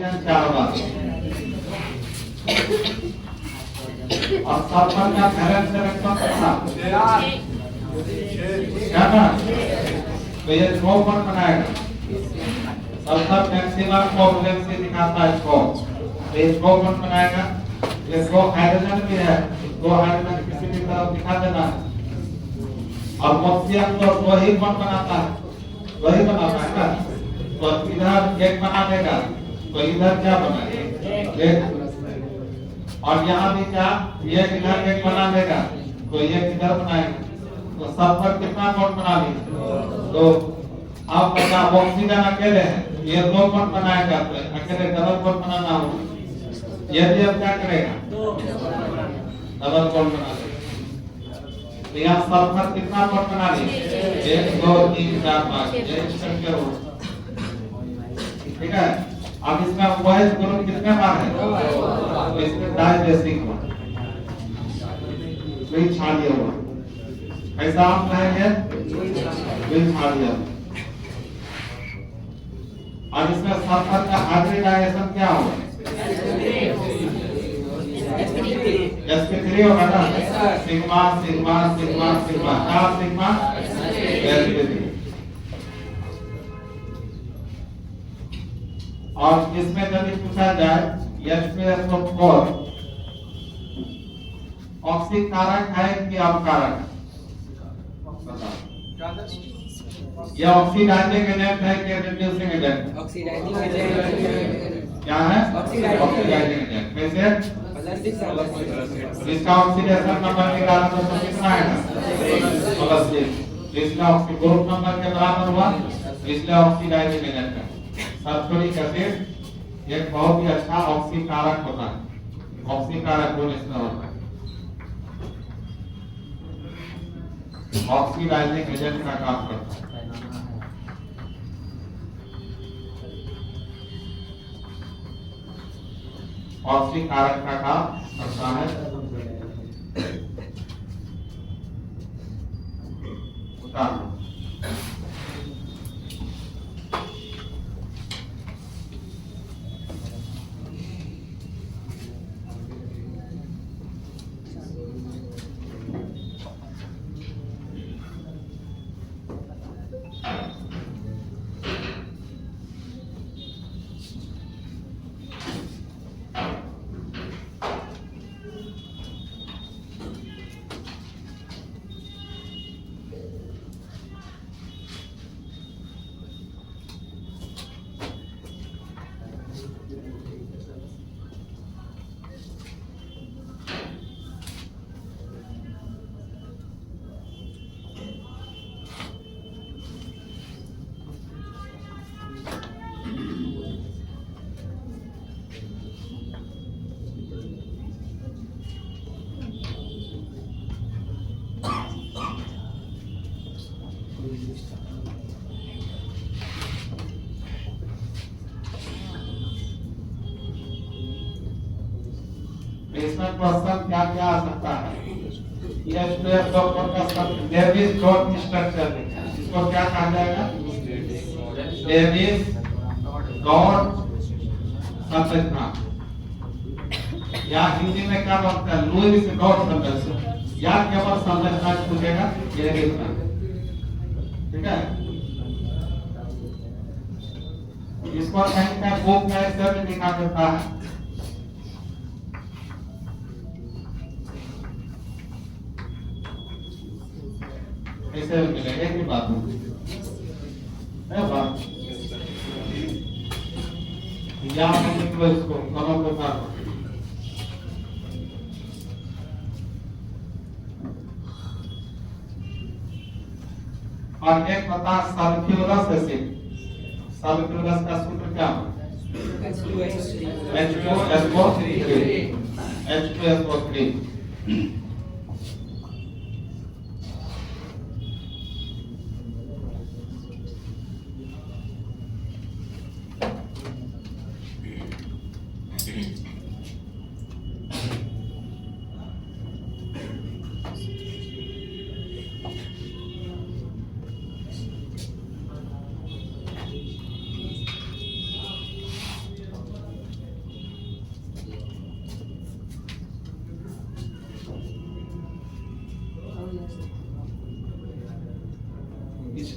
Hydrogen 4 बार और sulphur का valence electron कितना क्या ना, तो ये 6 बॉन्ड बनाएगा। सल्फर मैक्सिमम कोवैलेंसी दिखाता है 6, तो ये 6 बॉन्ड बनाएगा। ये 2 हाइड्रोजन भी है, 2 हाइड्रोजन किसी भी तरफ दिखा देना है। और ऑक्सीजन तो 2 ही बॉन्ड बनाता है, 2 ही बनाता है ना, तो इधर एक बना देगा, तो इधर क्या बनाएगा एक, और यहाँ भी क्या ये इधर एक बना देगा, तो ये इधर बनाएगा, तो सब पर कितना बॉन्ड बना लिया? तो अब बता ऑक्सीजन अकेले है, ये 2 बॉन्ड बनाएगा, तो अकेले डबल बॉन्ड बनाना होगा। ये भी अब क्या करेगा? डबल बॉन्ड बना देगा। तो यहाँ सल्फर कितना बॉन्ड बना लिया? 1 2 3 4 5, ये स्ट्रक्चर होगा। ठीक है, अब इसमें OH ग्रुप कितने बार है? तो इसमें डाइजेस्टिक हुआ, तो छाड़िए हुआ, ऐसा आप कहेंगे बिल छाड़िए। और इसमें सल्फर का हाइब्रिडाइजेशन क्या होगा? sp3 होगा ना, सिग्मा सिग्मा सिग्मा सिग्मा, क्या सिग्मा sp3। और इसमें यदि पूछा जाए H2SO4 ऑक्सीकारक है कि अपकारक? यह ऑक्सीडाइजिंग एजेंट है कि रिड्यूसिंग एजेंट? ऑक्सीडाइजिंग एजेंट क्या है? Oxidising agent. कैसे? इसका ऑक्सीडेशन नंबर निकाला तो कितना आएगा? प्लस। इसका ग्रुप नंबर के बराबर हुआ, इसलिए ऑक्सीडाइजिंग एजेंट है। सल्फ्यूरिक एसिड एक बहुत ही अच्छा ऑक्सीकारक होता है, ऑक्सीकारक गुण इसमें होता है, ऑक्सीडाइजिंग एजेंट का काम करता है। ऑक्सीकारक का काम करता है। इसमें क्वेश्चन क्या क्या आ सकता है? H2SO4 का डेविस डॉट स्ट्रक्चर लिखा है, इसको क्या कहा जाएगा? डेविस डॉट संरचना, या हिंदी में क्या बोलते हैं? लुईस डॉट संरचना, या केवल संरचना पूछेगा ये लिखना। ठीक है, इसको कहीं का बुक में ऐसे भी लिखा देता है। ऐसे मिलेगा, एक ही बात है बात, या निकलो इसको दोनों को काटो। और एक बता सल्फ्यूरस एसिड, सल्फ्यूरस का सूत्र क्या है? H2SO3।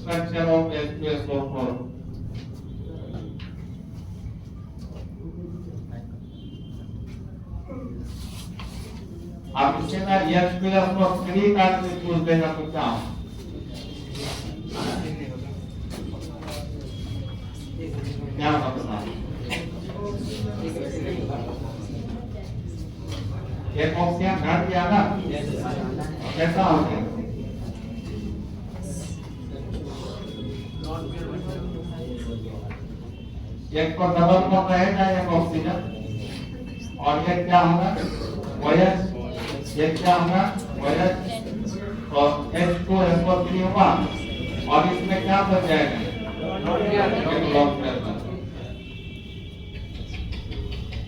structure of H2SO4. आप इससे ना H2SO3 का भी पूछ देगा तो क्या हो? क्या मतलब? एक ऑक्सीजन घट गया ना? कैसा हो गया? एक को डबल बॉन्ड रहेगा एक ऑक्सीजन और ये क्या होगा OH, ये क्या होगा OH और H2SO3 होगा और इसमें क्या बच जाएगा एक लॉन्ग पेयर बन।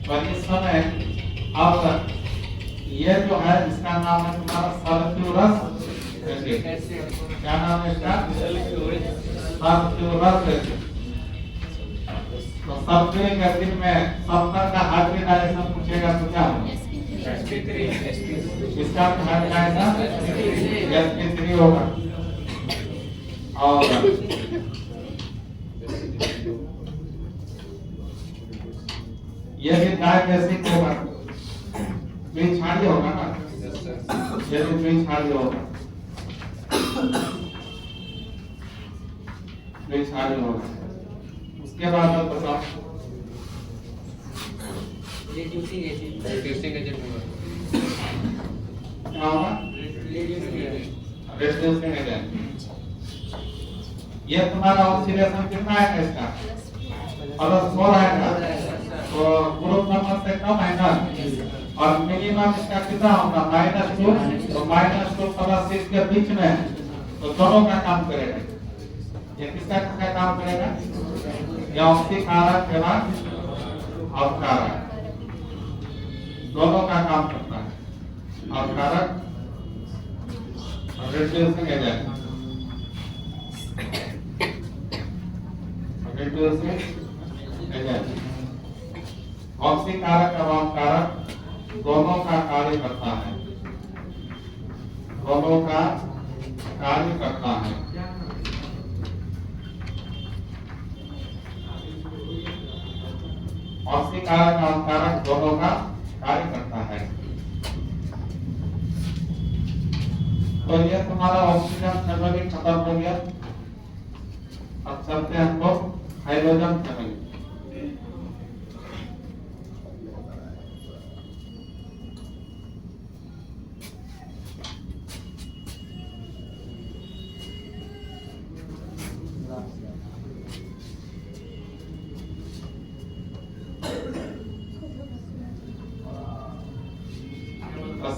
तो इस समय अब ये जो है इसका नाम है तुम्हारा सल्फ्यूरस एसिड। क्या नाम है इसका? Sulphurous acid. तो सल्फ्यूरिक एसिड में सल्फर का हाइब्रिडाइजेशन पूछेगा तो क्या होगा? इसका हाइब्रिडाइजेशन sp3 होगा और ये भी डाइजेसिक होगा, द्विक्षारीय होगा ना? ये भी द्विक्षारीय होगा, द्विक्षारीय होगा। उसके बाद आप बताओ रिड्यूसिंग एजेंट क्या होगा? Reducing agent. ये तुम्हारा ऑक्सीडेशन कितना है इसका? +4 आएगा तो ग्रुप नंबर से कम है ना और मिनिमम इसका कितना होगा? -2 तो -2 +6 के बीच में तो दोनों का काम करेगा। ये किसका काम करेगा? ये ऑक्सीकारक एवं अवकारक दोनों का काम करता है। अवकारक रिड्यूसिंग एजेंट, रिड्यूसिंग एजेंट ऑक्सीकारक एवं अवकारक दोनों का कार्य करता है, दोनों का कार्य करता है। ऑक्सीकारक और अवकारक दोनों का कार्य करता है। तो ये तुम्हारा ऑक्सीजन फैमिली खत्म हो गया। अब चलते हैं हम लोग हाइड्रोजन फैमिली।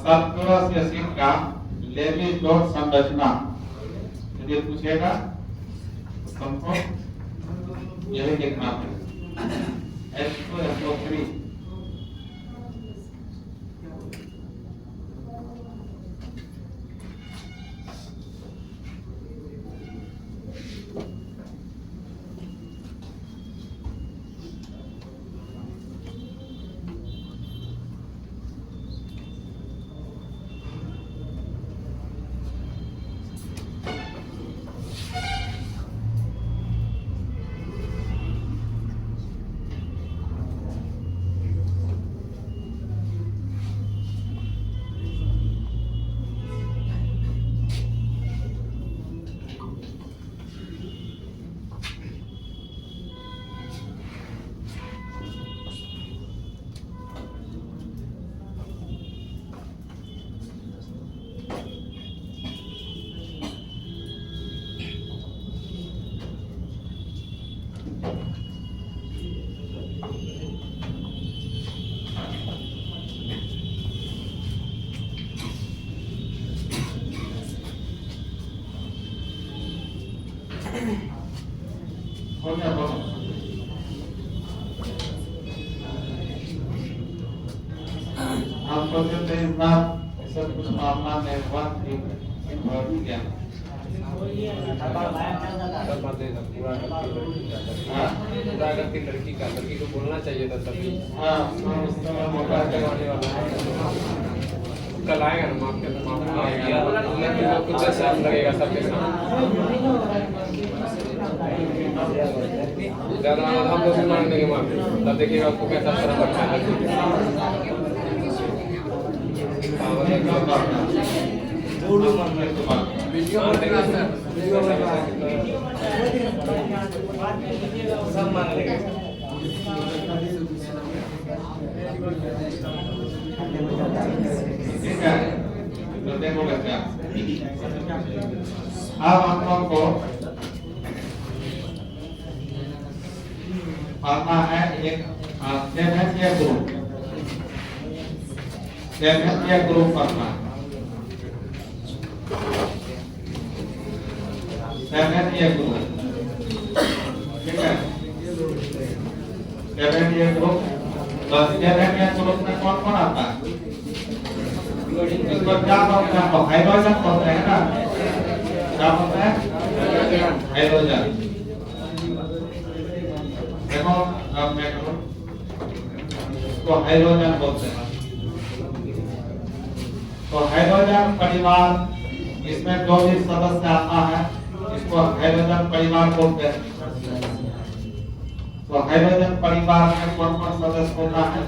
सल्फ्यूरस एसिड का लेविस डॉट संरचना यदि पूछेगा तो हमको यही लिखना है H2SO3। हो गया बोलो। हम सोचे थे इस बार ऐसा कुछ मामला नहीं हुआ, ठीक हो गया। लड़की को बोलना चाहिए था तभी। हाँ, उस समय मौका करवाने वाला है। कल आएगा ना आएगा कुछ साल लगेगा सबके साथ ज़्यादा हम लोग भी मान देंगे माफी तब देखिएगा आपको कैसा तरह लगता है सब मान लेंगे ठीक है तो देखो बच्चा अब हम लोग को पढ़ना है एक सेवेंथ ग्रुप पढ़ना सेवेंथ ग्रुप ठीक है सेवेंथ ग्रुप तो सेवेंथ ग्रुप में कौन कौन आता है इसको क्या बोलते हैं हाइड्रोजन बोलते हैं ना क्या बोलते हैं हाइड्रोजन देखो अब मैं करूं इसको हाइड्रोजन बोलते हैं तो हाइड्रोजन परिवार इसमें जो भी सदस्य आता है इसको हाइड्रोजन परिवार बोलते हैं तो हाइड्रोजन परिवार में कौन कौन सदस्य होता है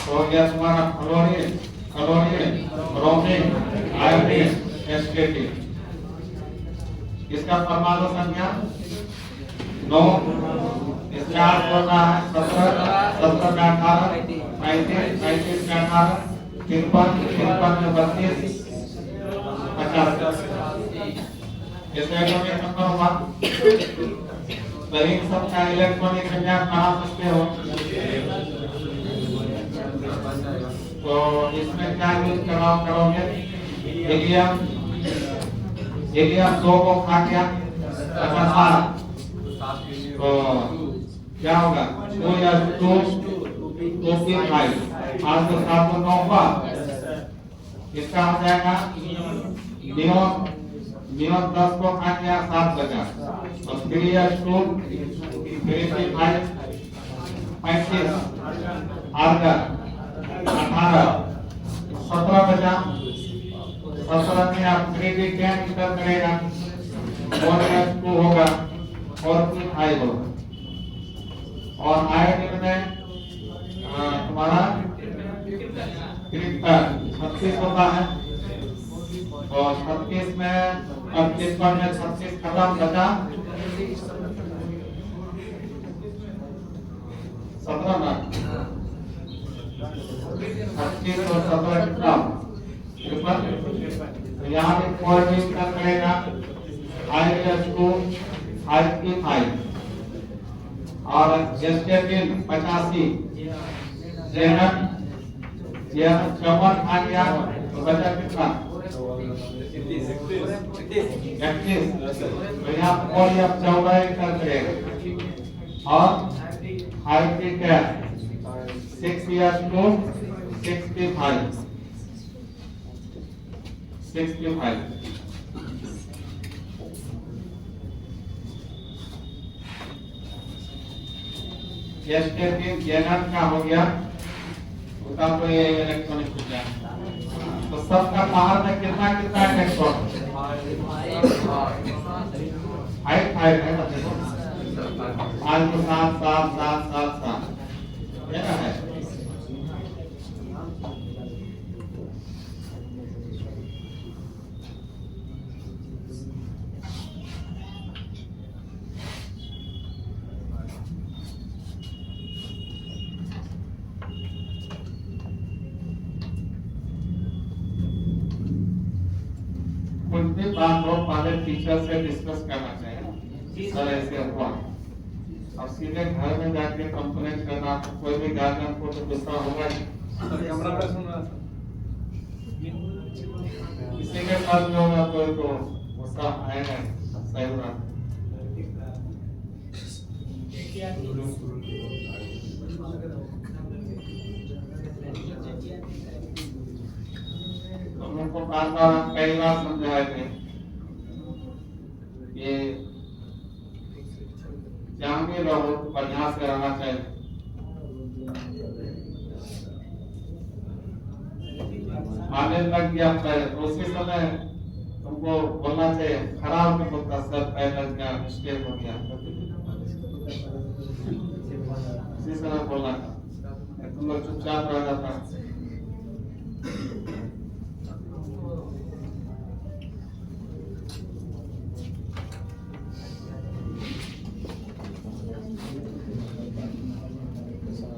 तो यह तुम्हारा फ्लोरीन ब्रोमीन आयोडीन एसकेटी इसका परमाणु संख्या 9 इसका अर्थ होता है 17 का 18 35 का 18 53 में 32 50 इसका एटॉमिक नंबर हुआ तो इन सब का इलेक्ट्रॉनिक विज्ञान कहाँ सकते हो तो इसमें क्या यूज करोगे हीलियम 2 को खा गया 7 तो क्या होगा 2 या 2 3 5 आज तो 7 को 9 हुआ इसका हो जाएगा नियॉन 10 को खा गया 7 बचा और 3 या 2 3 5 35 आर्गन 18 17 बचा 17 में आप 3D क्या इंटर करेगा 4 होगा और 5 होगा और आयोडीन में तुम्हारा 36 होता है और 36 में अब इस पर में 36 खत्म बचा 17 ना 25 और 17 कितना तो यहाँ पे 4 का करेगा I+2 5 और जेस्टेटिन 85 जेनन 54 आ गया तो बचा कितना 31 तो यहाँ और ये 14 कर करेगा और हाइड्रोजन क्या 6 65 जेनन का हो गया उसका तो ये इलेक्ट्रॉनिक विज्ञान तो सबका बाहर में कितना इलेक्ट्रॉन 5 है बच्चे को 5 को 7 ये ना है कुछ भी बात हो पहले टीचर से डिस्कस करना चाहिए सर ऐसे हुआ अब सीधे घर में जाके कंप्लेंट करना कोई भी गार्जियन को तो गुस्सा होगा ही कैमरा पे सुन रहा था किसी के साथ में होगा कोई तो गुस्सा आएगा सही बात हम लोग को बार बार कई बार समझाए थे ये जहाँ भी रहो बढ़िया से रहना चाहिए। आने लग गया पैर, उसी समय तुमको बोलना चाहिए, खराब नहीं बोलता सर, पैर लग गया, मिस्टेक हो गया, इसी समय बोलना था, तुम लोग चुपचाप रह जाता।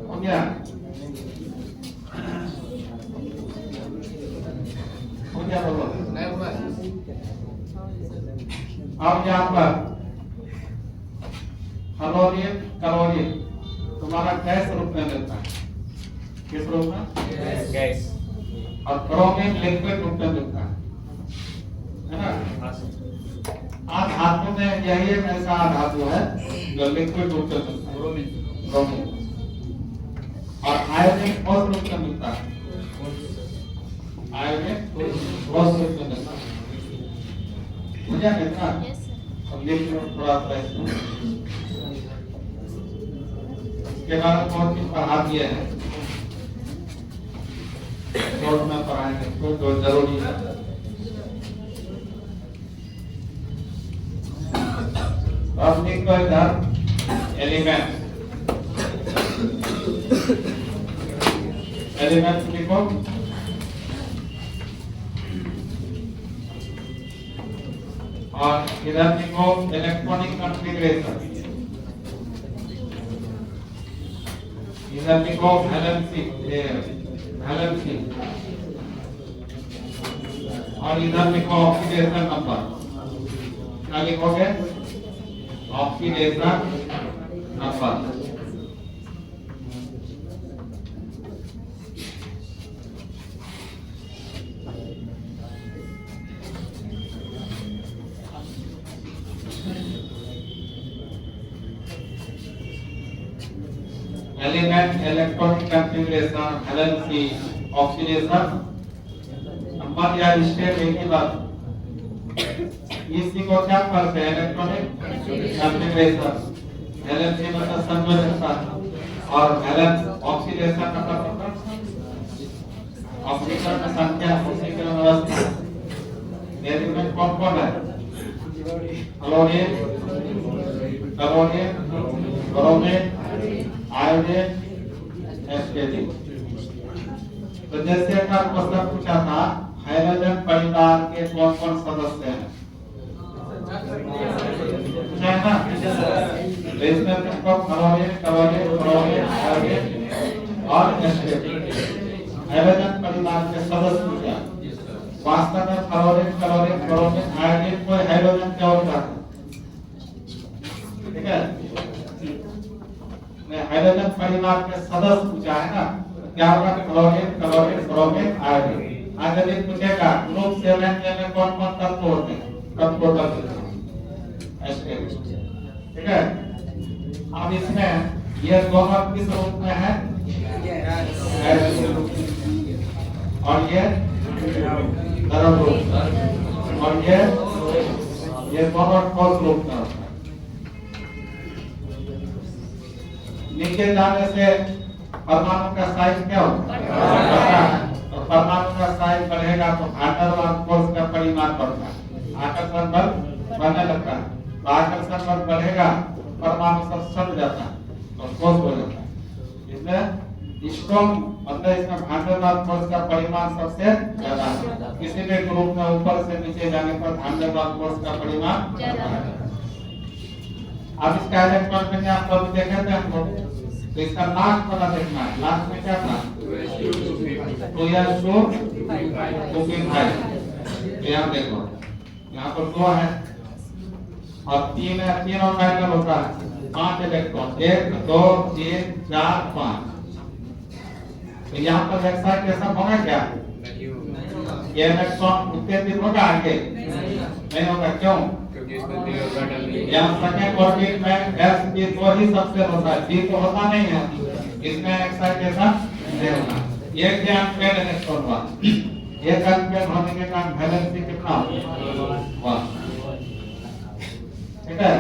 हो गया बोलो नहीं हुआ। अब यहाँ पर क्लोरीन क्लोरीन तुम्हारा गैस रूप में मिलता है, किस रूप में? गैस। और ब्रोमीन लिक्विड रूप में मिलता है ना? आज धातु में यही एक ऐसा धातु है जो लिक्विड रूप में मिलता है, ब्रोमीन। और आयोडीन ठोस रूप में मिलता है, आयोडीन ठोस रूप में मिलता है। मुझे कितना अब लिक्विड थोड़ा सा इसके बारे में बहुत कुछ पढ़ा दिया है, शॉर्ट में पढ़ाएंगे तो जो जरूरी है। अब लिखो इधर एलिमेंट, एलिमेंट लिखो। और इधर लिखो इलेक्ट्रॉनिक कॉन्फ़िगरेशन, इधर लिखो वैलेंसी, वैलेंसी, और इधर लिखो ऑक्सीडेशन नंबर। क्या लिखोगे? Oxidation number. Element, electronic configuration, valency, oxidation number या स्टेट एक ही बात। इसी को क्या करते हैं? इलेक्ट्रॉनिक कॉन्फ़िगरेशन, वैलेंसी मतलब संयोजकता, और वैलेंस ऑक्सीडेशन मतलब ऑक्सीकरण संख्या, ऑक्सीकरण अवस्था। एलिमेंट कौन कौन है? Chlorine, chlorine, bromine, iodine, aesthetic. तो जैसे का क्वेश्चन पूछा था, हाइड्रोजन परिवार के कौन कौन सदस्य हैं? पूछा है ना? इसमें तुमको क्लोरीन, क्लोरीन, ब्रोमीन, आयोडीन और एस्टेटिक हाइड्रोजन परिवार के सदस्य पूछा। वास्तव में क्लोरीन, क्लोरीन, ब्रोमीन, आयोडीन कोई हाइड्रोजन क्या होता है? ठीक है, हाइड्रोजन परिवार के सदस्य पूछा है ना, क्या होगा? Chlorine, chlorine, bromine, iodine. आज यदि पूछेगा ग्रुप 7 में कौन कौन तत्व होते हैं, तब टोटल ठीक है। अब इसमें ये दोनों किस रूप में है? और ये तरल रूप, और ये दोनों ठोस रूप में होता है। नीचे जाने से परमाणु का साइज क्या होता है? तो परमाणु का साइज बढ़ेगा तो वैन डेर फोर्स का परिमाण बढ़ता है, आकर्षण बल बढ़ने लगता है। तो आकर्षण बल बढ़ेगा, परमाणु सब सट जाता है और ठोस हो जाता है। इसमें स्ट्रॉन्ग मतलब इसमें वैन डेर फोर्स का परिमाण सबसे ज्यादा है। किसी भी ग्रुप में ऊपर से नीचे जाने पर वैन डेर फोर्स का परिमाण ज्यादा है। अब इसका इलेक्ट्रॉन में आप लोग देखे थे हमको, तो इसका लास्ट वाला देखना है। लास्ट में क्या था? 2s2 यहाँ देखो, यहाँ पर 2 है और 3 है, 3 और फाइनल होता है 5 इलेक्ट्रॉन, 1 2 3 4 5। तो यहाँ पर एक्साइटेशन होगा क्या? ये इलेक्ट्रॉन उत्तेजित होगा आगे? नहीं होगा। क्यों? यहाँ सेकंड ऑर्बिट में sp2 ही सबसे होता है, p तो होता नहीं है। इसमें एक्साइटेशन नहीं होगा। एक के अनपेड इलेक्ट्रॉन हुआ, एक अनपेड होने के कारण वैलेंसी कितना होगा? ठीक है।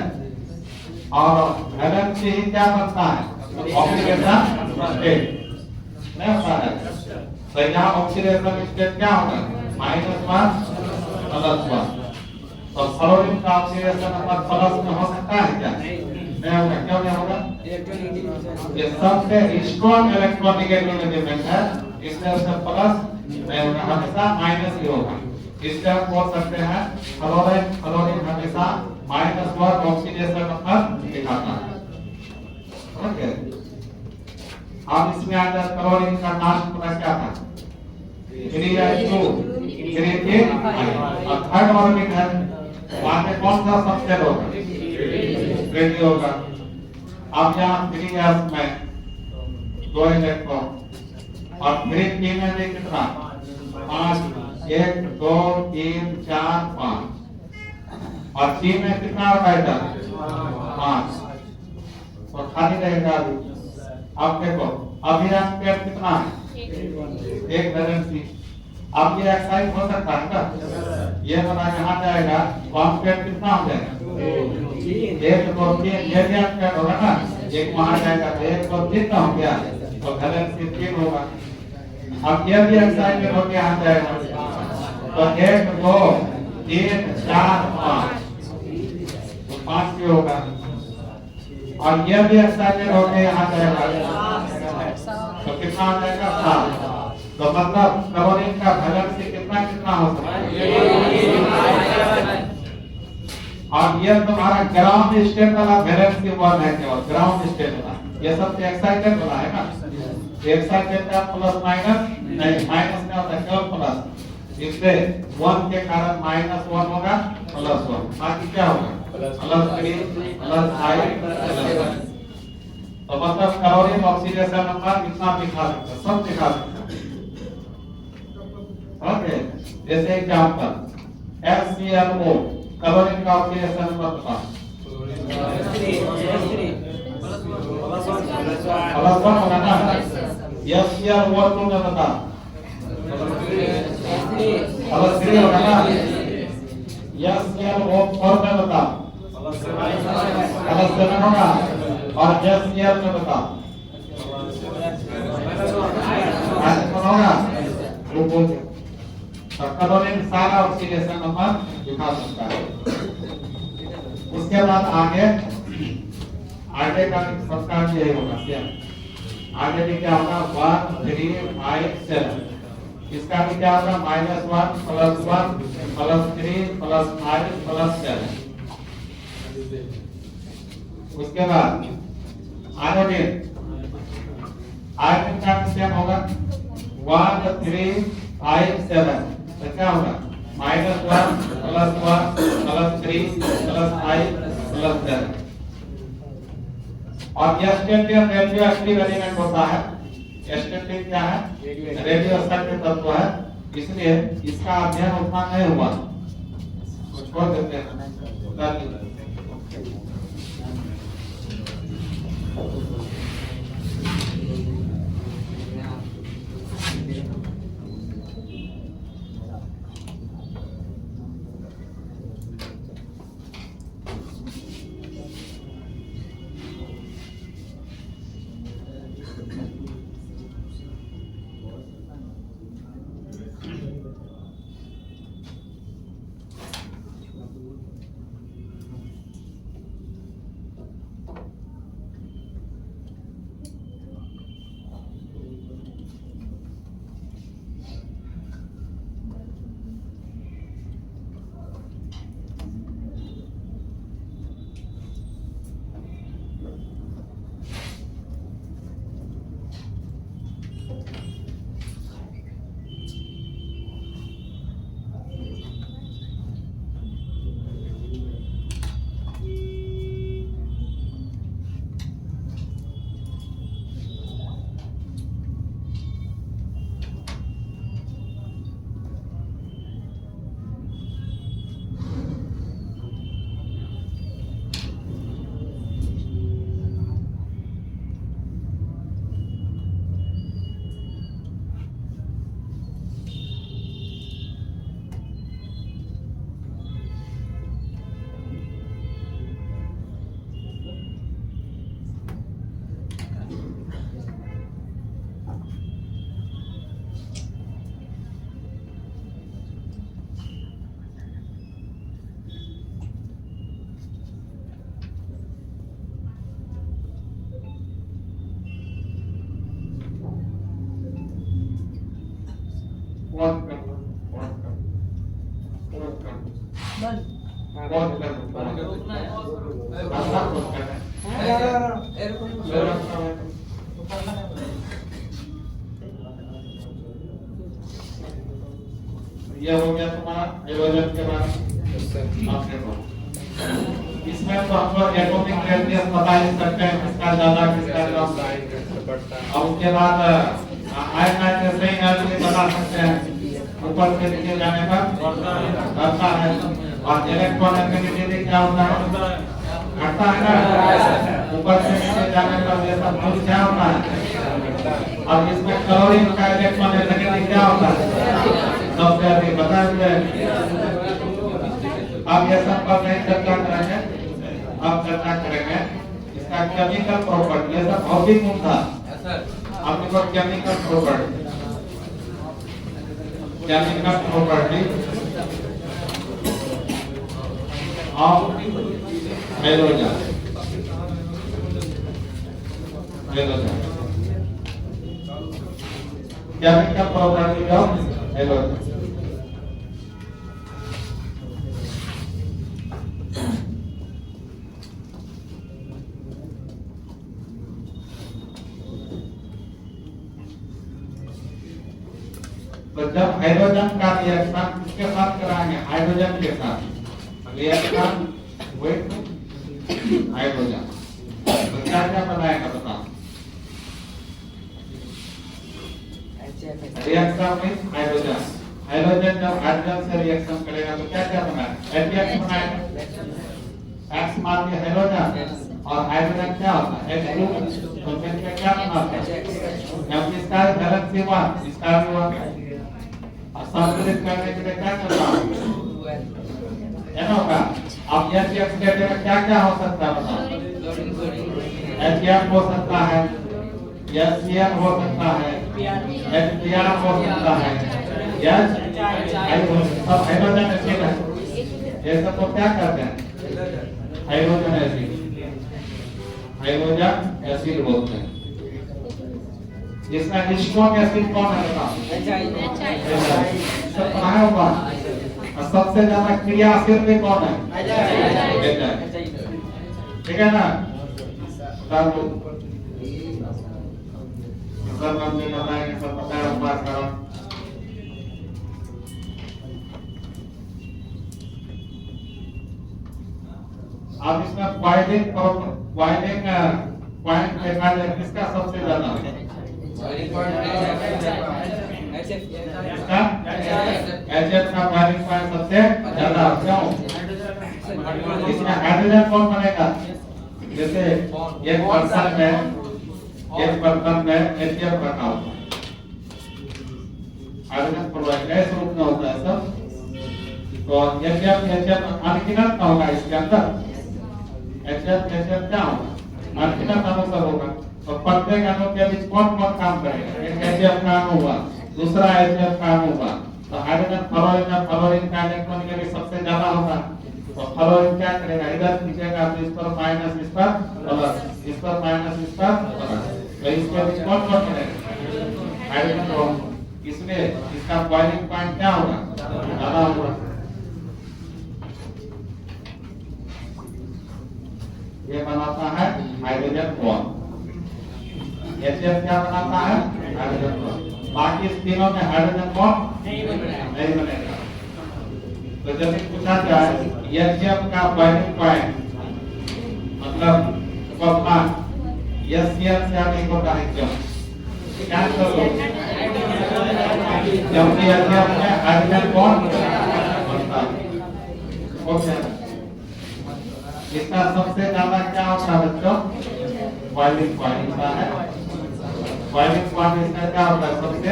और वैलेंसी क्या बनता है, ऑक्सीडेशन स्टेट नहीं होता है। तो यहाँ ऑक्सीडेशन स्टेट क्या होगा, -1 +1। तो फ्लोरीन का ऑक्सीडेशन नंबर प्लस में हो सकता है क्या, नहीं होगा। क्यों नहीं होगा, ये सबसे स्ट्रॉन्ग इलेक्ट्रोनेगेटिव एलिमेंट है, इसलिए उसका प्लस नहीं होगा, हमेशा माइनस ही होगा। इसलिए हम बोल सकते हैं फ्लोरीन हमेशा -1 ऑक्सीडेशन नंबर दिखाता है। ओके, अब इसमें आ जाए क्लोरीन का नाम पूरा क्या था, 3s2 और थर्ड ऑर्बिट है, वहां पे कौन सा सबसेट होगा, रेडियो होगा। अब यहाँ 3s में 2 इलेक्ट्रॉन और 3p में भी कितना 5, 1 2 3 4 5 और p में कितना ऑर्बिटल 5, तो खाली रहेगा अभी। अब देखो अभी एम्पेयर कितना है, एक वैलेंसी। अब ये एक्साइड हो सकता है ना, ये वाला यहाँ जाएगा तो एम्पेयर कितना हो जाएगा, 1 2 3, ये भी एम्पेयर होगा ना, एक वहां जाएगा तो 1 2 3 हो गया, तो वैलेंसी 3 होगा। अब ये भी एक्साइड होकर यहाँ जाएगा तो 1 2 3 4 5, तो 5 भी होगा। और ये भी एक्साइटेड होके यहाँ जाएगा तो कितना आ जाएगा 7। तो मतलब क्लोरीन का वैलेंसी कितना हो सकता है। और ये तुम्हारा ग्राउंड स्टेट वाला वैलेंसी 1 है, केवल ग्राउंड स्टेट वाला, ये सब एक्साइटेड वाला है ना। एक्साइटेड का प्लस माइनस नहीं, माइनस का होता है केवल प्लस, इससे 1 के कारण -1 होगा +1, बाकी क्या होगा +3 +5 तो मतलब क्लोरीन ऑक्सीडेशन नंबर कितना दिखा सकता है, सब दिखा सकता है। ओके, जैसे एग्जांपल FClO क्लोरीन का ऑक्सीडेशन नंबर बताओ, +1 होगा ना। FClO2 में बताओ +3 होगा ना। FClO4 में बताओ +7 होगा। और FCl में बताओ होगा, वो बोल क्लोरीन सारा ऑक्सीडेशन नंबर दिखा सकता है। उसके बाद आगे का सबका यही होगा, आगे भी क्या होगा 1 3 5 7, इसका भी क्या होगा -1 +1 +3 +5 +7। उसके बाद आयोडीन का सेम होगा 1 3 5 7, तो क्या होगा -1 +1 +3 +5 +7। और यह स्टेटिक रेडियो एक्टिव एलिमेंट होता है, स्टेटिक क्या है, रेडियो एक्टिव तत्व है, इसलिए इसका अध्ययन उतना नहीं हुआ, छोड़ देते हैं। कौन कर ऐसा कुछ करना ये हो गया तुम्हारा एरोजन के बाद आपने को इसमें तो हम लोग एटॉमिक रेडियस बता ही सकते हैं किसका ज्यादा किसका कम और उसके बाद आयन जैसे ही एनर्जी बता सकते हैं ऊपर से नीचे जाने पर बढ़ता है और इलेक्ट्रॉन नेगेटिविटी क्या होता है घटता है ना ऊपर से नीचे जाने पर ये सब कुछ क्या होता है और इसमें क्लोरीन का इलेक्ट्रॉन नेगेटिविटी क्या होता है सबसे अधिक बता दिया अब ये सब पर नहीं चर्चा करेंगे अब चर्चा करेंगे इसका केमिकल प्रॉपर्टी ये सब भौतिक गुण था आपने को chemical property of hydrogen chemical property of hydrogen तो जब हाइड्रोजन का रिएक्शन किसके साथ कराएंगे हाइड्रोजन के साथ रिएक्शन विद हाइड्रोजन तो क्या क्या बनाएगा बताओ रिएक्शन विद हाइड्रोजन हाइड्रोजन जब हाइड्रोजन से रिएक्शन करेगा तो क्या क्या बनाएगा H बनाएगा X मान के हाइड्रोजन और हाइड्रोजन क्या होता है H ग्रुप तो फिर क्या बनाता है जब इसका वैलेंसी 1 इसका भी 1 संतुलित करने के लिए क्या करना है ना होगा अब यह स्टेट में क्या क्या हो सकता है बताओ HCl हो सकता है HCl हो सकता है HBr हो सकता है सब हाइड्रोजन एसिड है ये सब को क्या करते हैं हाइड्रोजन एसिड बोलते हैं जिसमें हिस्टोन एसिड कौन है बताओ सब पढ़ाया होगा और सबसे ज्यादा क्रियाशील भी कौन है ठीक है ना सब हम भी बताएंगे सब पता है पास करो अब इसमें बॉइलिंग पॉइंट देखा जाए किसका सबसे ज्यादा है इसका HF का बॉइलिंग पॉइंट सबसे ज्यादा क्यों इसमें हाइड्रोजन कौन बनेगा जैसे एक बर्तन में HF रखा होता है हाइड्रोजन क्लोराइड गैस रूप में होता है सब तो HF अनगिनत ना होगा इसके अंदर HF क्या होगा अनगिनत अणु सब होगा तो प्रत्येक अणु के बीच कौन कौन काम करेगा एक HF का अणु हुआ दूसरा HF का अणु हुआ तो हाइड्रोजन फ्लोरीन का इलेक्ट्रॉन के लिए सबसे ज्यादा होगा तो फ्लोरीन क्या करेगा इधर खींचेगा तो इस पर माइनस इस पर प्लस इस पर माइनस इस पर प्लस तो इसके बीच कौन कौन करेगा हाइड्रोजन इसलिए इसका बॉइलिंग पॉइंट क्या होगा ज्यादा होगा ये बनाता है हाइड्रोजन बॉन्ड HF क्या बनाता है हाइड्रोजन बॉन्ड बाकी तीनों में हाइड्रोजन बॉन्ड नहीं बनेगा तो जैसे पूछा जाए HF का बॉइलिंग पॉइंट मतलब पॉपकॉर्न HCl से अधिक होता है क्यों क्या करो जब HF में हाइड्रोजन बॉन्ड बनता है ओके इसका सबसे ज्यादा क्या होता है बच्चों बॉइलिंग पॉइंट होता है बॉइलिंग पॉइंट इसका क्या होता है सबसे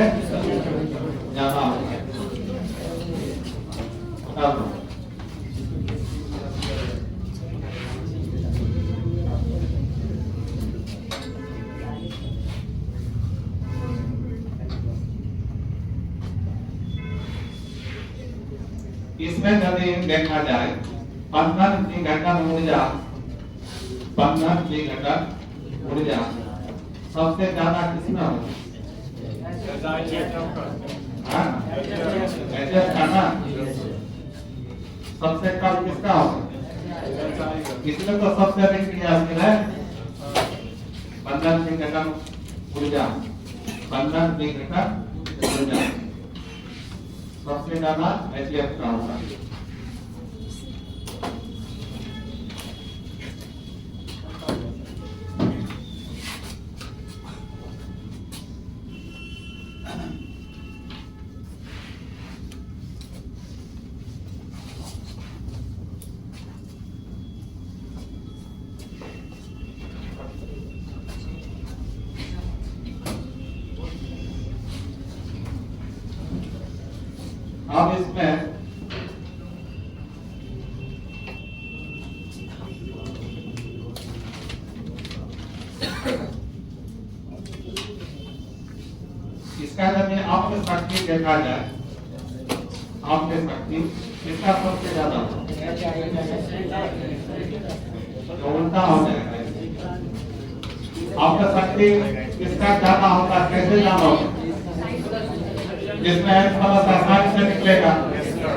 ज्यादा होता है इसमें यदि देखा जाए बंधन विघटन ऊर्जा सबसे ज्यादा किसमें होती है सबसे कम किसका होगा? इसमें तो सबसे अधिक क्रियाशील है बंधन विघटन ऊर्जा, बंधन विघटन ऊर्जा सबसे ज्यादा HF का होगा। अब इसमें इसका जब ये अम्ल शक्ति देखा जाए, अम्ल शक्ति इसका सबसे ज्यादा तो उल्टा हो जाएगा। अम्ल शक्ति इसका ज्यादा होता है, कैसे ज्यादा होता है? जिसमें थोड़ा सा आसानी से निकलेगा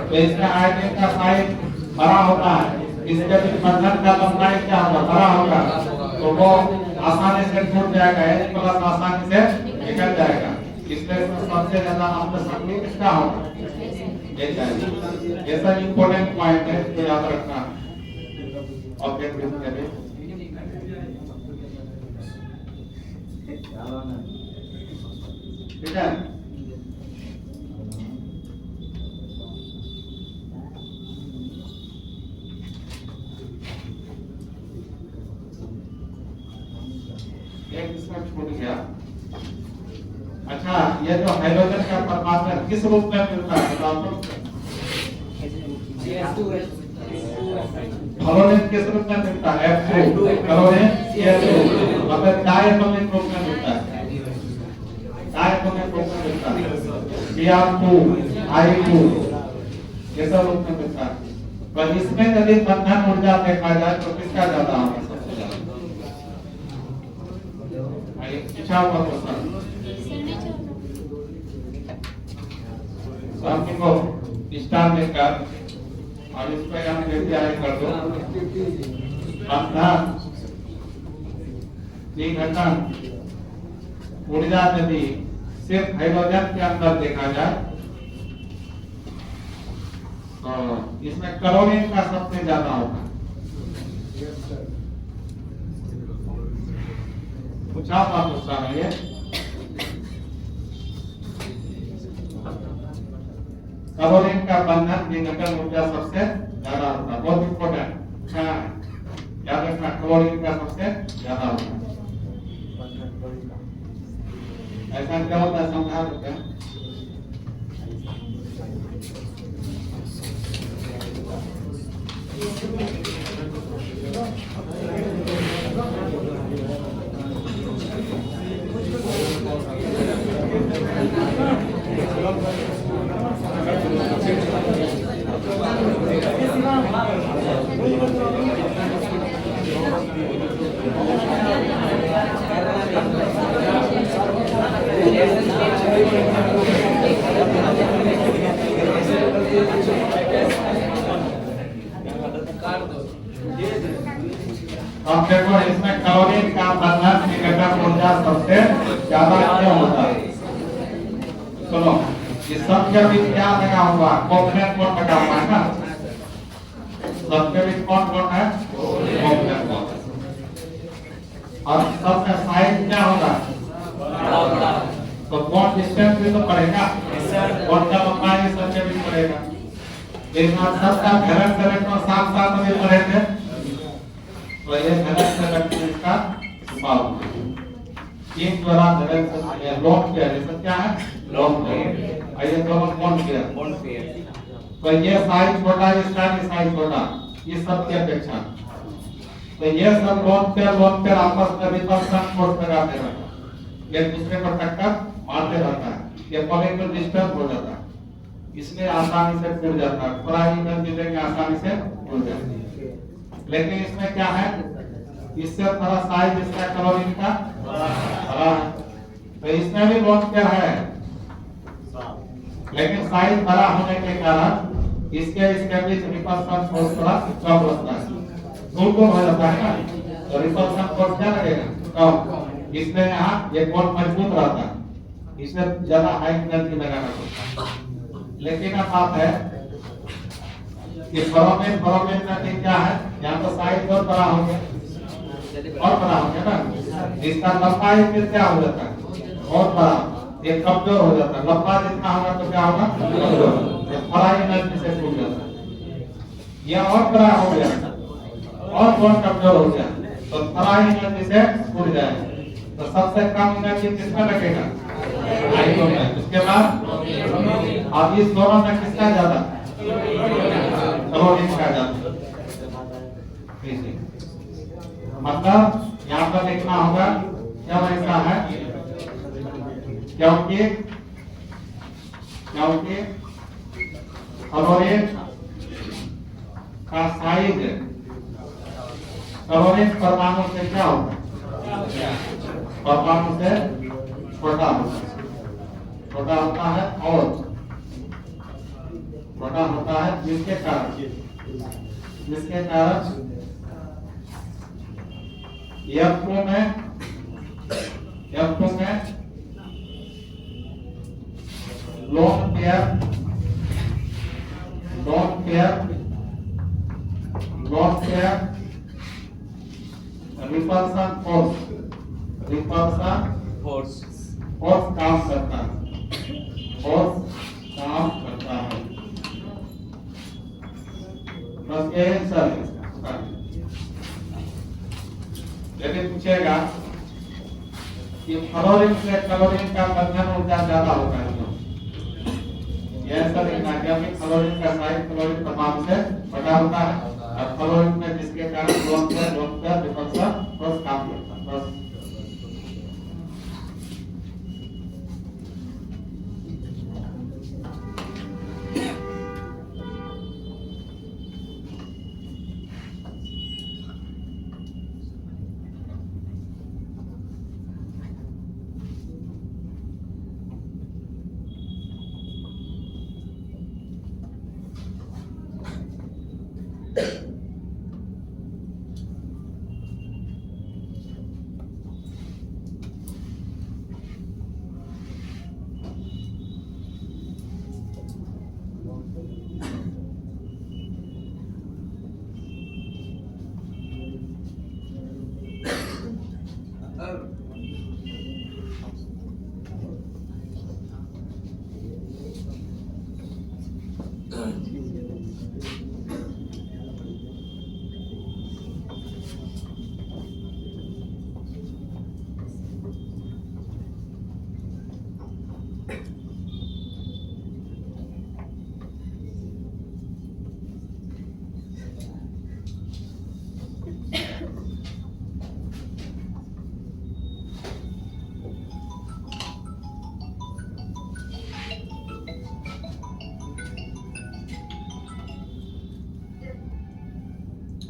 तो इसका आयतन का साइज बड़ा होता है, इसके बीच बंधन का लंबाई क्या होगा? बड़ा होगा, तो वो आसानी से टूट जाएगा, एक प्लस आसानी से निकल जाएगा। इसलिए सबसे ज्यादा अम्ल शक्ति किसका होगा? ये सब इम्पोर्टेंट पॉइंट है जो याद रखना ऑब्जेक्टिव के लिए। ठीक है, एक इसमें छूट गया। अच्छा, ये जो हाइड्रोजन का परमाणु किस रूप में मिलता है? क्लोरीन किस रूप में मिलता है? F2 क्लोरीन CH2 मतलब डायटोमिक रूप में मिलता है, डायटोमिक रूप में मिलता है। Cr2 I2 ये सब रूप में मिलता है। पर इसमें यदि बंधन ऊर्जा देखा जाए तो किसका ज्यादा होगा? सबसे ज्यादा इच्छा हुआ क्वेश्चन सामने को स्टार देकर और इस पर हम जैसे आए कर दो बंधन विघटन ऊर्जा यदि सिर्फ हाइड्रोजन के अंदर देखा जाए तो इसमें क्लोरीन का सबसे ज्यादा होगा। पूछा था क्वेश्चन है ये, क्लोरीन का बंधन विघटन ऊर्जा सबसे ज्यादा होता है, बहुत इंपॉर्टेंट है, याद रखना क्लोरीन का सबसे ज्यादा होता है। ऐसा क्या होता है समझा सकते हैं? अब देखो इसमें क्लोरीन का बंधन विघटन ऊर्जा सबसे ज्यादा क्यों होता है? सुनो, इस सब के बीच क्या लगा हुआ? कोवलेंट बॉन्ड लगा हुआ है ना, सबके बीच कौन कौन है? Covalent bond. और सबका साइज क्या होगा? तो बॉन्ड डिस्टेंस भी तो पड़ेगा, बॉन्ड का लंबाई सबके बीच पड़ेगा। एक बार सबका घनत्व इलेक्ट्रॉन साथ साथ में पड़ेंगे तो ये घनत्व इलेक्ट्रॉन का स्वभाव एक द्वारा घनत्व लोन किया जैसे क्या है? Lone pair. ये दोनों बॉन्ड पेयर, तो ये साइज छोटा, इसका भी साइज छोटा, ये सब की अपेक्षा। तो ये सब लोन पेयर आपस में रिपल्सन फोर्स लगाते रहता है, एक दूसरे को टक्कर मारते रहता है, ये मॉलिक्यूल डिस्टर्ब हो जाता है, इसलिए आसानी से टूट जाता है, थोड़ा ही एनर्जी देंगे आसानी से टूट जाती है। लेकिन इसमें क्या है? इससे थोड़ा साइज इसका क्लोरीन का बड़ा है, तो इसमें भी लोन पेयर है, लेकिन साइज बड़ा होने के कारण इसके बीच रिपल्सन फोर्स थोड़ा कम लगता है, दूर हो जाता है ना, तो रिपल्सन फोर्स क्या लगेगा, कम। इसमें यहाँ ये कोण मजबूत रहता है, इसमें ज्यादा हाई एनर्जी लगाना पड़ता है। लेकिन अब बात है कि फरोमेन का क्या है, यहाँ तो साइज और बड़ा हो गया, और बड़ा हो गया ना, इसका लंबाई फिर क्या हो जाता है, और बड़ा, ये कमजोर हो जाता है। लंबा जितना होगा तो क्या होगा, बड़ा एनर्जी से टूट जाता है। यह और बड़ा हो गया और बहुत कमजोर हो गया तो बड़ा एनर्जी से टूट जाएगा। तो सबसे कम एनर्जी किसका लगेगा, आइडियो में। उसके बाद अब इस दोनों में किसका ज्यादा, क्लोरीन का ज्यादा। मतलब यहाँ पर लिखना होगा क्या ऐसा है, क्योंकि क्लोरीन का साइज क्लोरीन परमाणु से क्या होता है, परमाणु से छोटा होता है और छोटा होता है, जिसके कारण F2 में लोन पेयर रिपल्सन फोर्स काम करता है, बस ये आंसर है। लेकिन पूछेगा कि फ्लोरीन से क्लोरीन का बंधन ऊर्जा ज्यादा होता है, ये आंसर लिखना है, क्योंकि फ्लोरीन का साइज क्लोरीन परमाणु से बड़ा होता है और फ्लोरीन में जिसके कारण लोन पेयर रिपल्सन फोर्स काम करता है। बस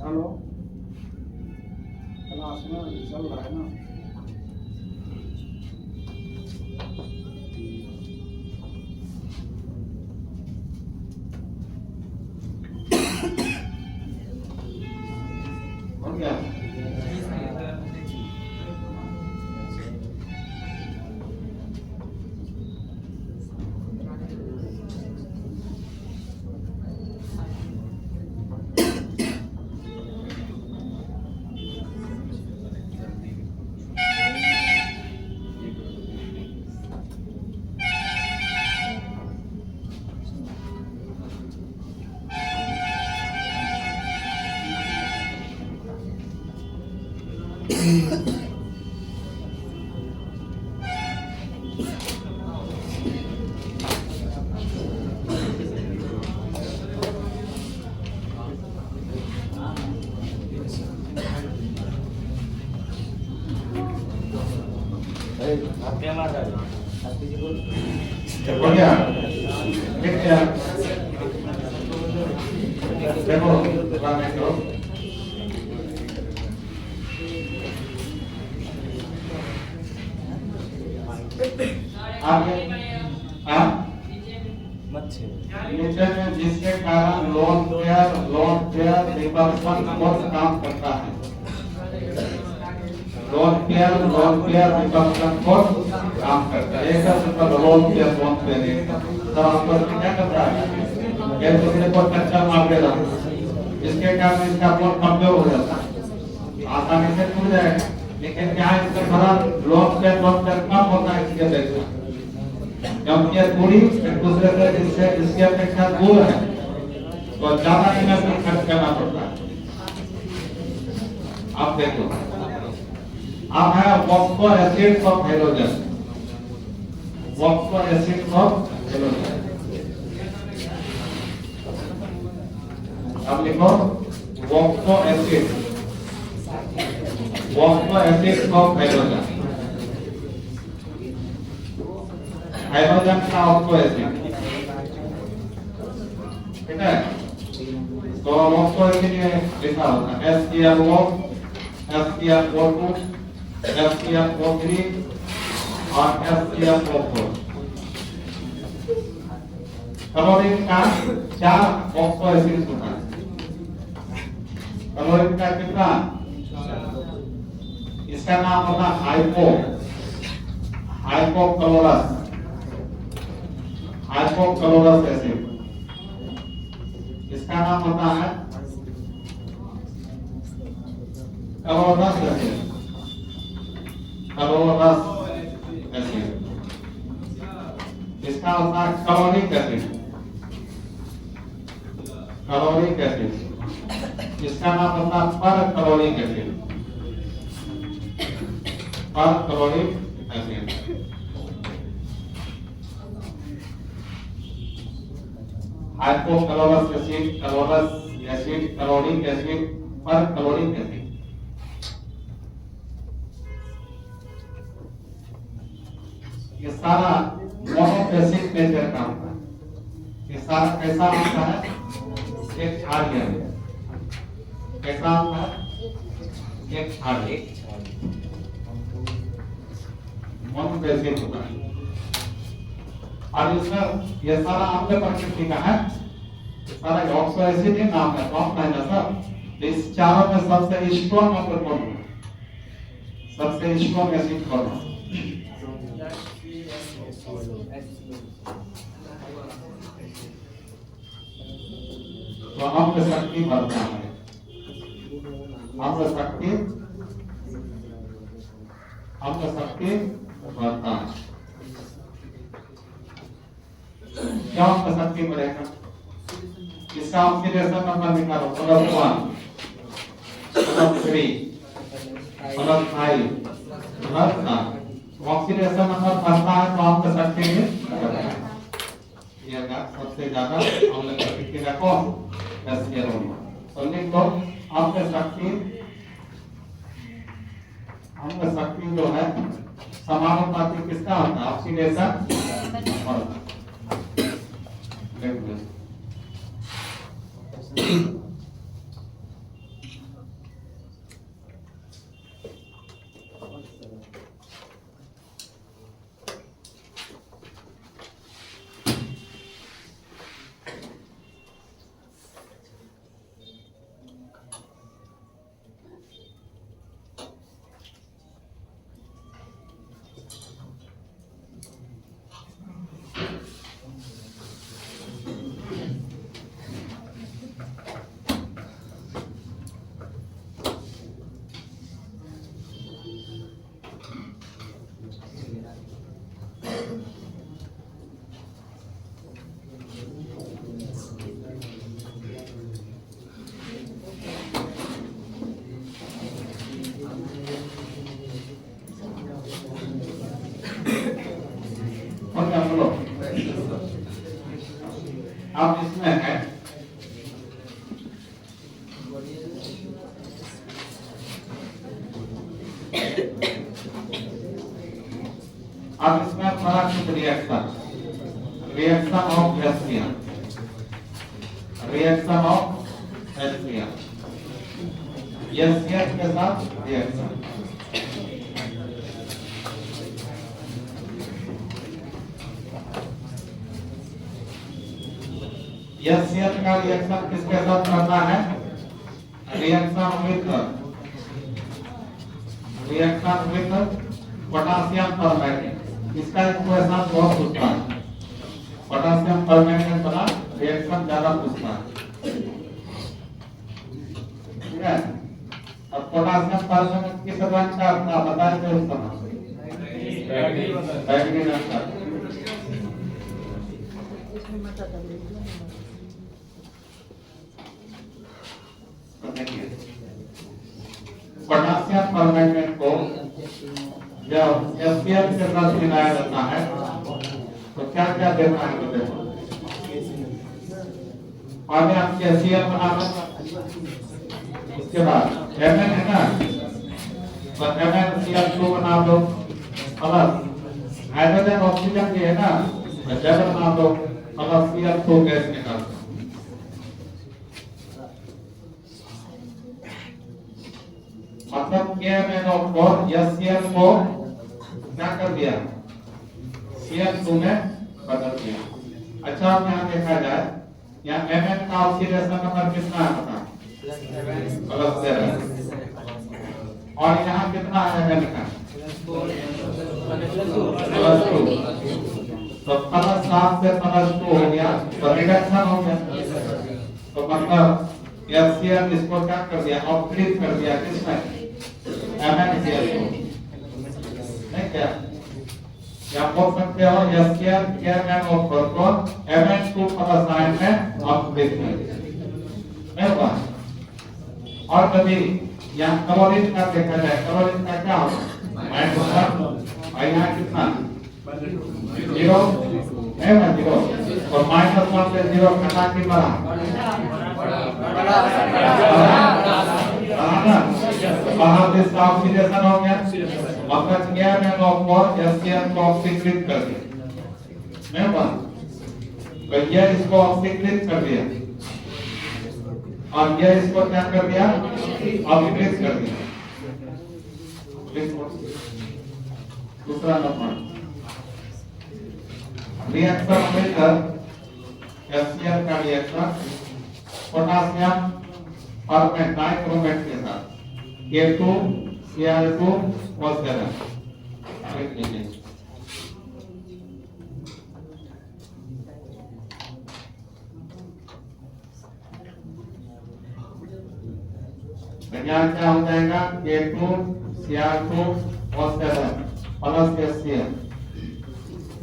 हेलो, क्लास में चल रहा है ना। हो गया, क्या मार रहा है? हो गया, ठीक है। देखो बनाने को आगे नीचे में जिसके कारण रिपल्सन फोर्स काम करता है। लोन पेयर रिपल्सन फोर्स काम करता है। एक लोन पेयर तो आपको क्या करता है, एक दूसरे को टक्कर मार देगा, जिसके कारण इसका बोन कमजोर हो जाता है, आसानी से टूट जाएगा। लेकिन क्या इससे बड़ा लोन पेयर कम होता है इसके अपेक्षा, क्योंकि ये दूरी एक दूसरे से इसकी अपेक्षा दूर है, तो ज्यादा इन्वेस्टमेंट खर्च करना पड़ता है। आप देखो, अब है oxo acid of halogen, oxo acid of halogen. अब लिखो oxo acid of halogen, hydrogen का ऑक्सो एसिड, ठीक है। तो ऑक्सो एसिड ये लिखा होता है HCl2, HCl2, HCl3 और HCl4। क्लोरीन का 4 ऑक्सो एसिड होता है। क्लोरीन का कितना, इसका नाम होता है हाइपोक्लोरस एसिड, इसका नाम होता है क्लोरस एसिड, इसका होता है क्लोरिक एसिड, इसका नाम होता है perchloric acid, hypochlorous acid, chloric acid, perchloric acid. ये सारा मोनोबेसिक नेचर का होता है। ये सारा कैसा होता है, एक क्षारीय, कैसा होता है, एक क्षारीय मोनोबेसिक होता है। और इसमें ये सारा अम्ल प्रकृति का है, सारा ऑक्सो एसिड ही नाम है, कौन है ना सर। इस चारों में सबसे स्ट्रॉन्ग अम्ल कौन है, सबसे स्ट्रॉन्ग एसिड कौन है, तो अम्ल शक्ति बढ़ता है, अम्ल शक्ति बढ़ता है। क्या अम्ल शक्ति बढ़ेगा, इसका ऑक्सीडेशन नंबर निकालो, +1, +3, +5, +9। ऑक्सीडेशन नंबर बढ़ता है तो अम्ल शक्ति बढ़ता है। ये सबसे ज्यादा अम्ल प्रकृति का कौन, HCl। तो लिख लो अम्ल शक्ति जो है समानुपाती किसका होता है, ऑक्सीडेशन। अब इसमें है अब इसमें थोड़ा कुछ रिएक्शन ऑफ HCl, HCl के साथ रिएक्शन। HCl का रिएक्शन किसके साथ करता है, reaction with potassium permanganate। इसका इक्वेशन बहुत पूछता है, पोटासियम परमैंगनेट वाला रिएक्शन ज्यादा पूछता है, ठीक है। अब पोटासियम परमैंगनेट की समान का बताए थे उस समय बैगनी रंग का। पोटासियम परमैंगनेट को जब HCl के साथ मिलाया जाता है तो क्या क्या देता है, तो देखो पहले आप HCl बना लो, उसके बाद Mn है ना, तो MnCl2 बना लो, प्लस हाइड्रोजन ऑक्सीजन भी है ना, तो डबल बना लो, प्लस Cl2 गैस निकाल। मतलब KMnO4 HCl को क्या कर दिया, Cl2 में बदल दिया। अच्छा अब यहाँ देखा जाए, यहाँ Mn का ऑक्सीडेशन नंबर कितना है पता, +7, और यहाँ कितना है Mn का, +2, तो +7 से +2 हो गया, तो रिडक्शन हो गया। तो मतलब HCl इसको क्या कर दिया, ऑक्सीडेट कर दिया, किसमें, MnCl को, नहीं क्या, या बोल सकते हो HCl KMnO4 को Mn2 प्लस आयन में ऑक्सीडेट कर दिया, नहीं हुआ। और कभी यहाँ क्लोरीन का देखा जाए, क्लोरीन का क्या होगा, -1, और यहाँ कितना 0, नहीं हुआ 0, और -1 से 0 घटा के बढ़ा, वहां से ऑक्सीडेशन हो गया, मतलब KMnO4 HCl को ऑक्सीकृत कर दिया, नहीं हुआ। तो ये इसको ऑक्सीकृत कर दिया और ये इसको क्या कर दिया, ऑक्सीकृत कर दिया। दूसरा नंबर रिएक्शन मिलकर HCl का रिएक्शन पोटासियम परमैंगनेट डाइक्रोमेट के साथ K2Cl2O7 यहाँ क्या हो जाएगा, K2Cl2O7 प्लस HCl।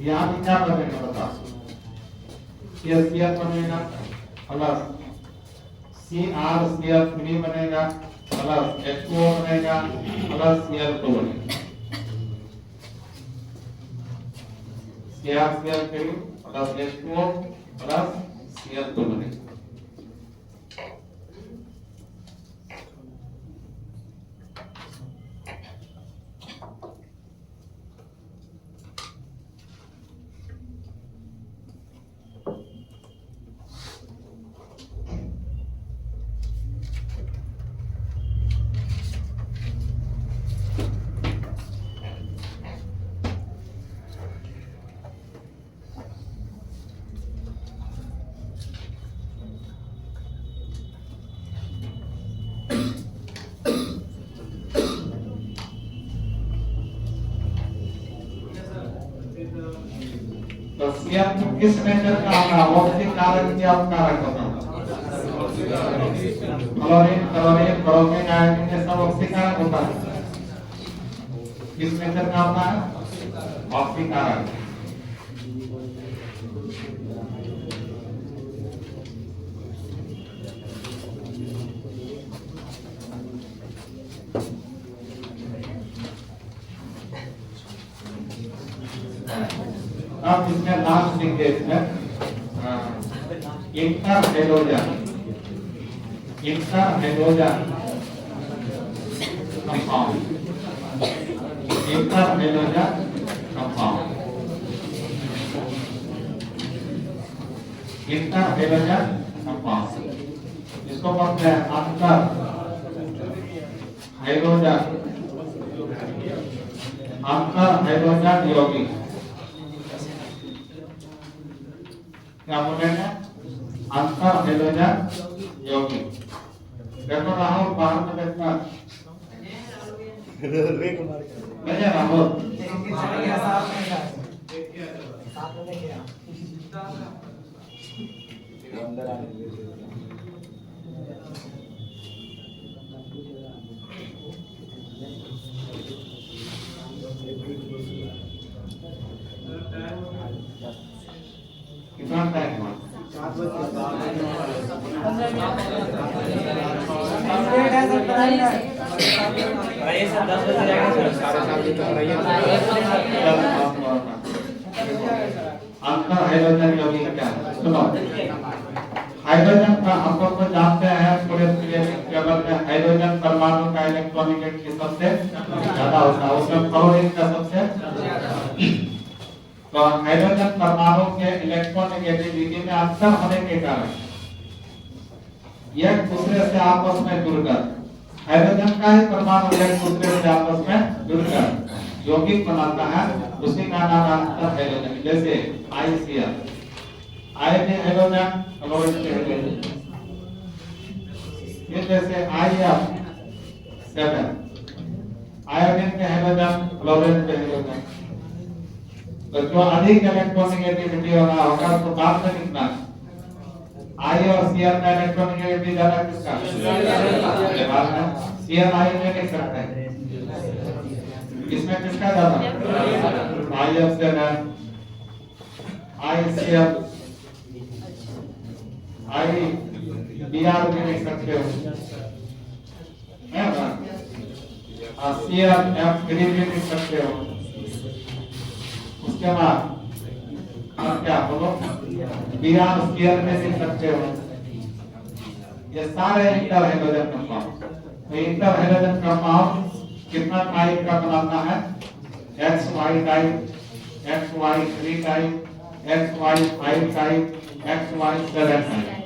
यहाँ भी क्या बनेगा बता, HCl बनेगा प्लस CrCl3 बनेगा प्लस H2O बनेगा प्लस Cl2 बनेगा, CrCl3 plus H2O plus Cl2 बनेगा। तो Cl किस मेथड का होगा, ऑक्सीजन कारक या अपकारक होगा, क्लोरीन क्लोरीन ब्रोमीन आयोडीन ये सब ऑक्सीजन कारक होता है। किस मेथड का होता है, ऑक्सीजन कारक। अब इसमें लास्ट लिंकेज है interhalogen compound, interhalogen compound, interhalogen compound इसको बोलते हैं अंतर हाइड्रोजन यौगिक। क्या बोलेंगे, अंतर हाइड्रोजन यौगिक। देखो राहुल बाहर में देखना नहीं राहुल अंदर आने कितना टाइम हुआ ये सर 10 बजे जाएगा सर 7:30 तक रहिए आपका हाइड्रोजन यौगिक क्या है? सुनो हाइड्रोजन का हम लोग को जानते हैं पूरे पीरियोडिक टेबल में हाइड्रोजन परमाणु का इलेक्ट्रॉनिक सबसे ज्यादा होता है उसमें फ्लोरीन का सबसे तो हाइड्रोजन परमाणु के इलेक्ट्रॉनिगेटिविटी में अंतर होने के कारण एक दूसरे से आपस में जुड़कर हाइड्रोजन का ही परमाणु एक दूसरे से आपस में जुड़कर यौगिक बनाता है उसी का नाम है हाइड्रोजन जैसे ICl आयन हाइड्रोजन क्लोरीन के हाइड्रोजन ये जैसे IF7 आयोडीन के हाइड्रोजन क्लोरीन के हाइड्रोजन तो जो अधिक इलेक्ट्रॉनिगेटिविटी होगा तो बाद में कितना I और Cl का इलेक्ट्रॉनिगेटिविटी ज्यादा किसका बाद में Cl I में लिख सकते हैं इसमें किसका ज्यादा IF7 ICl IBr में लिख सकते हो है ना ClF3 में लिख सकते हो उसके बाद आप क्या बोलो Br Cl में लिख सकते हो ये सारे इंटर हाइड्रोजन कंपाउंड तो इंटर हाइड्रोजन कंपाउंड कितना टाइप का बनाता है XY type XY3 type XY5 type XY7 type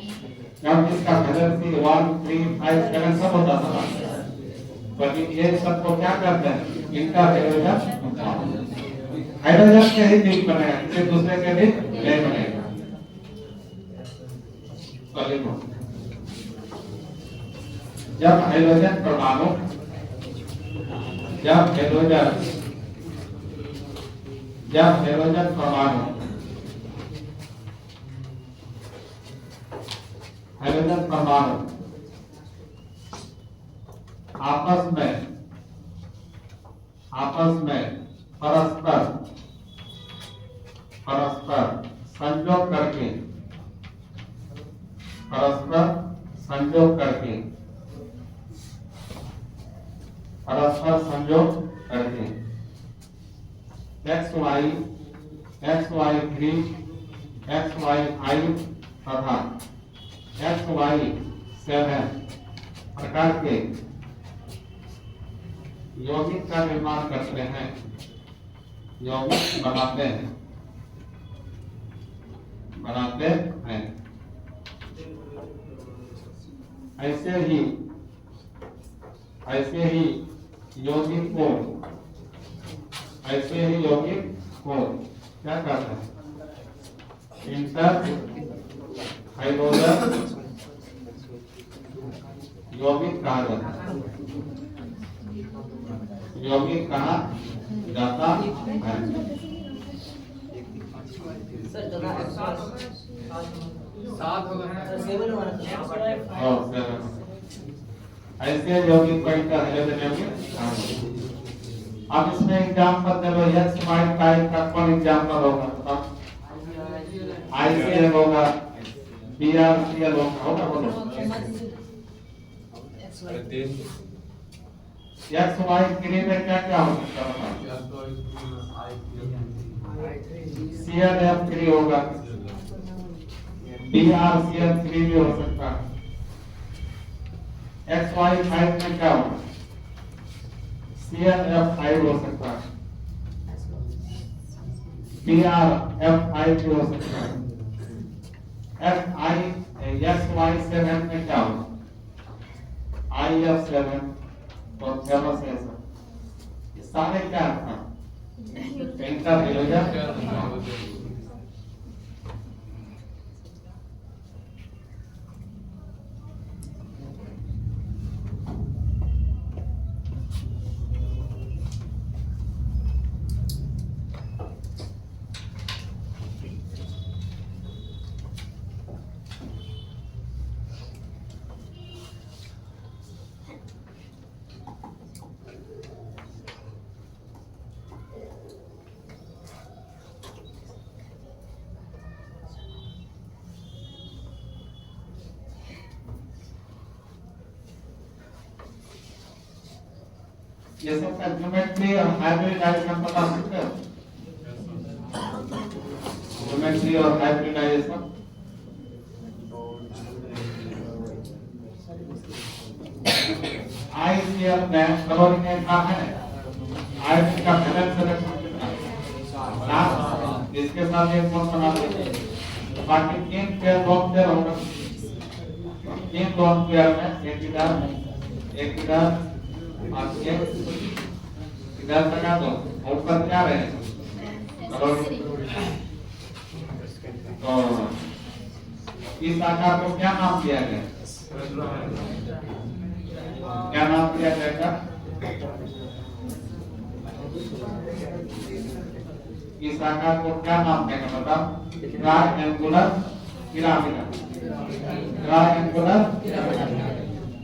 जब इसका वैलेंसी 1 3 5 7 सब होता था बाकी ये सब को क्या करते हैं इंटर हाइड्रोजन कंपाउंड हाइड्रोजन के ही लिंक बनेगा किसी दूसरे के लिंक नहीं बनेगा जब हाइड्रोजन परमाणु जब हाइड्रोजन परमाणु आपस में परस्पर संयोग करके XY3 XY5 तथा XY7 प्रकार के यौगिक का निर्माण करते हैं यौगिक बनाते हैं ऐसे ही यौगिक को क्या कहते हैं इंटर हाइड्रोजन यौगिक कहा जाता है यौगिक कहा जाता है ऐसे यौगिक को इंटर हाइड्रोजन यौगिक अब इसमें एग्जांपल दे लो XY टाइप का कौन एग्जांपल होगा ICl होगा BrCl होगा बोलो XY3 में क्या क्या हो सकता है ClF3 होगा BrCl3 भी हो सकता है XY5 में क्या होगा ClF5 हो सकता है BrF5 भी हो सकता है XY7 में क्या होगा IF7 और फेमस है सब ये सारे क्या था इंटर हाइड्रोजन ये सब का ज्योमेट्री और हाइब्रिडाइजेशन बता सकते हो? ज्योमेट्री और हाइब्रिडाइजेशन ICL में कलोरी का क्या है? आयरन का बैलेंस सिलेक्शन कितना? इसके साथ एक कौन बना देंगे? बाकी तीन पेयर लोन पेयर होगा। तीन लोन पेयर में एक इधर और एक इधर लगा दो। ऊपर क्या रहे? कलोरी। तो इस आकार को क्या नाम दिया गया? क्या नाम दिया जाएगा? इस आकार को क्या नाम देंगे बताओ? Triangular pyramid. ट्रायंगुलर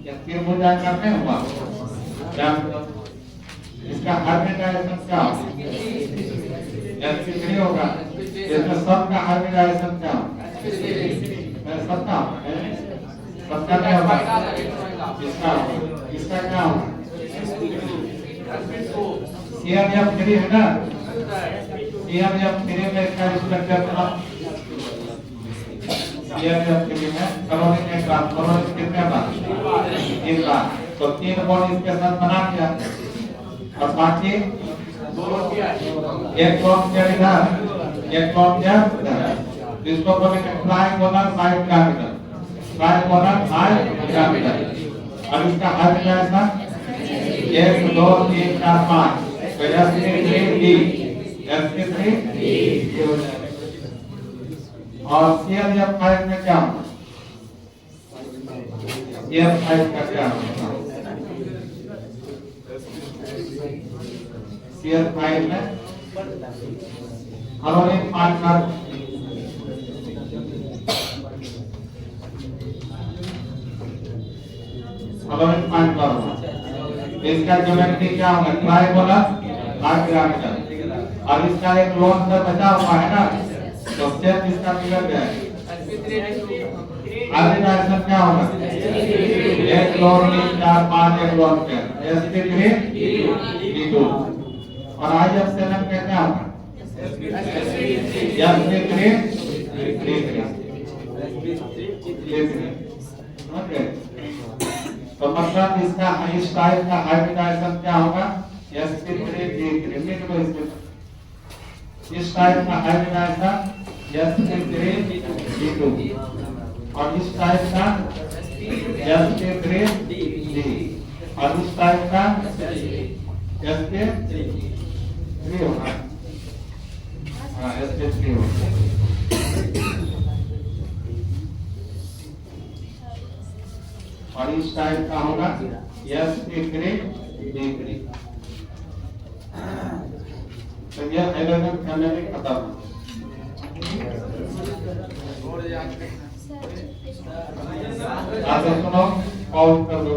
या त्रिभुजाकार नहीं हुआ? इसका हाइब्रिडाइजेशन क्या होगा? sp3 होगा। इसमें सब का हाइब्रिडाइजेशन क्या होगा? सबका सबका क्या होगा? इसका क्या होगा? CRF3 है ना? CRF3 में इसका स्ट्रक्चर था। CRF3 में कलोरी एक बार कलोरी कितने बार? एक बार। तो 3 बॉन्ड इसके साथ बना दिया और बाकी एक बॉन्ड क्या इधर, एक बॉन्ड क्या इधर। इसको बोलेंगे ट्रायंगुलर बाइपिरामिडल। Triangular bipyramidal. अब इसका हाइब्रिडाइजेशन 1 2 3 4 5 तो sp3 और CRF5 में क्या होगा? CRF5 का क्या होगा? CRF5 में क्लोरीन 5 का क्लोरीन 5 का होगा। इसका ज्योमेट्री क्या होगा? Triangular bipyramidal. और इसका एक लोन पर बचा हुआ है ना, तो स्टेप इसका बिगड़ गया है। हाइब्रिडाइजेशन क्या होगा? 1 लोन 3 4 5 एक लोन पे sp3 b2 और IF7 का क्या होगा? sp3 okay. तो मतलब इसका इस टाइप का हाइब्रिडाइजेशन क्या होगा? sp3 b3 इस टाइप का हाइब्रिडाइजेशन sp3 b2 और इस टाइप का sp3 d और इस टाइप का sp3 होगा। हाँ sp3 होगा। और इस टाइप का होगा sp3 d3। तो यह हाइड्रोजन फैमिली खत्म। आप सुनो, कॉल कर दो।